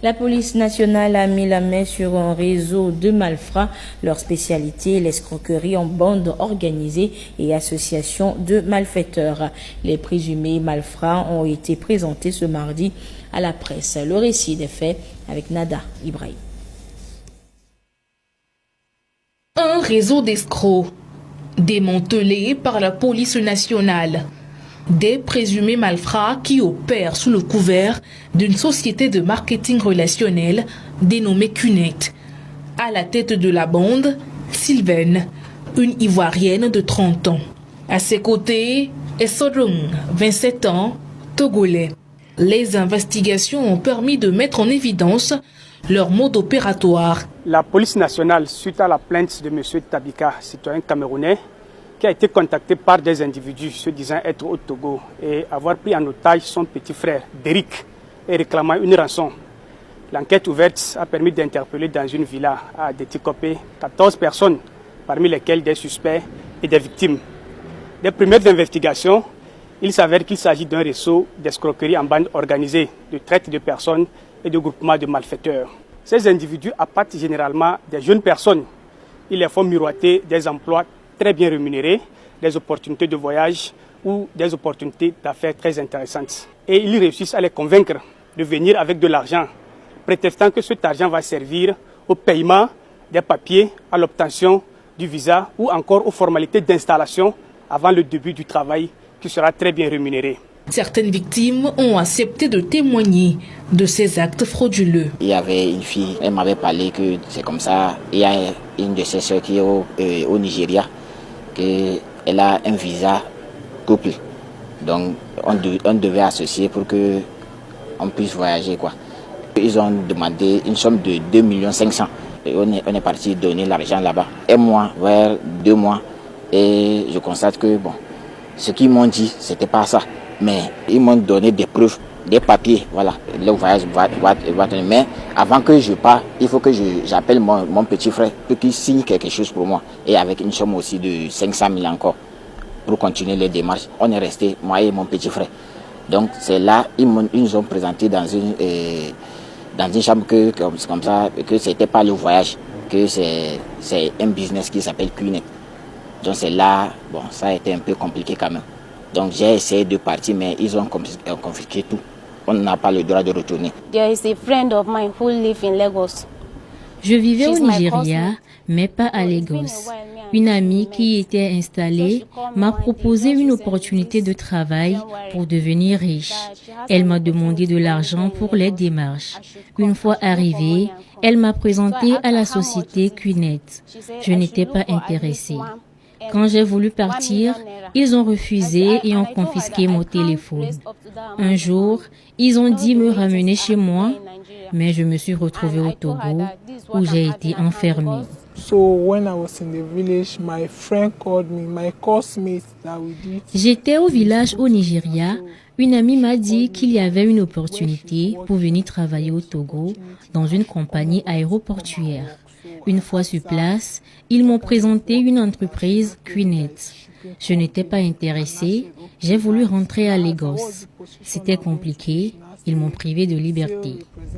La police nationale a mis la main sur un réseau de malfrats. Leur spécialité, l'escroquerie en bande organisée et association de malfaiteurs. Les présumés malfrats ont été présentés ce mardi à la presse. Le récit des faits avec Nada Ibrahim. Un réseau d'escrocs démantelé par la police nationale. Des présumés malfrats qui opèrent sous le couvert d'une société de marketing relationnel dénommée Cunette. À la tête de la bande, Sylvaine, une Ivoirienne de 30 ans. À ses côtés, Essodong, 27 ans, Togolais. Les investigations ont permis de mettre en évidence leur mode opératoire. La police nationale, suite à la plainte de M. Tabika, citoyen camerounais, qui a été contacté par des individus se disant être au Togo et avoir pris en otage son petit frère, Derrick, et réclamant une rançon. L'enquête ouverte a permis d'interpeller dans une villa à Déticopé 14 personnes, parmi lesquelles des suspects et des victimes. Des premières investigations, il s'avère qu'il s'agit d'un réseau d'escroquerie en bande organisée, de traite de personnes et de groupements de malfaiteurs. Ces individus appartent généralement des jeunes personnes. Ils les font miroiter des emplois très bien rémunérés, des opportunités de voyage ou des opportunités d'affaires très intéressantes. Et ils réussissent à les convaincre de venir avec de l'argent, prétextant que cet argent va servir au paiement des papiers, à l'obtention du visa ou encore aux formalités d'installation avant le début du travail qui sera très bien rémunéré. Certaines victimes ont accepté de témoigner de ces actes frauduleux. Il y avait une fille, elle m'avait parlé que c'est comme ça. Il y a une de ses soeurs qui est au Nigeria, qu'elle a un visa couple. Donc on devait associer pour qu'on puisse voyager, quoi. Ils ont demandé une somme de 2 500 000. Et on est parti donner l'argent là-bas. Un mois, vers 2 mois. Et je constate que bon, ce qu'ils m'ont dit, c'était pas ça. Mais ils m'ont donné des preuves, des papiers, voilà. Le voyage va tenir. Mais avant que je parte, il faut que j'appelle mon petit frère pour qu'il signe quelque chose pour moi. Et avec une somme aussi de 500 000 encore pour continuer les démarches. On est resté, moi et mon petit frère. Donc c'est là, ils nous ont présenté dans une chambre comme ça, que c'était pas le voyage, que c'est un business qui s'appelle Cunette. Donc c'est là, bon, ça a été un peu compliqué quand même. Donc j'ai essayé de partir, mais ils ont confisqué tout. On n'a pas le droit de retourner. Je vivais au Nigeria, mais pas à Lagos. Une amie qui était installée m'a proposé une opportunité de travail pour devenir riche. Elle m'a demandé de l'argent pour les démarches. Une fois arrivée, elle m'a présenté à la société Cunette. Je n'étais pas intéressée. Quand j'ai voulu partir, ils ont refusé et ont confisqué mon téléphone. Un jour, ils ont dit me ramener chez moi, mais je me suis retrouvée au Togo où j'ai été enfermée. J'étais au village au Nigeria. Une amie m'a dit qu'il y avait une opportunité pour venir travailler au Togo dans une compagnie aéroportuaire. Une fois sur place, ils m'ont présenté une entreprise Cunette. Je n'étais pas intéressée, j'ai voulu rentrer à Lagos. C'était compliqué, ils m'ont privé de liberté.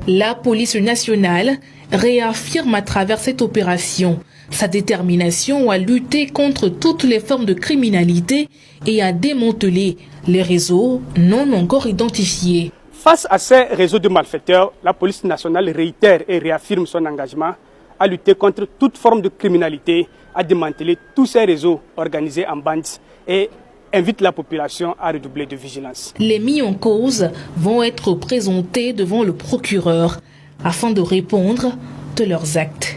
La police nationale réaffirme à travers cette opération sa détermination à lutter contre toutes les formes de criminalité et à démanteler les réseaux non encore identifiés. Face à ces réseaux de malfaiteurs, la police nationale réitère et réaffirme son engagement à lutter contre toute forme de criminalité, à démanteler tous ces réseaux organisés en bandes et invite la population à redoubler de vigilance. Les mis en cause vont être présentés devant le procureur afin de répondre de leurs actes.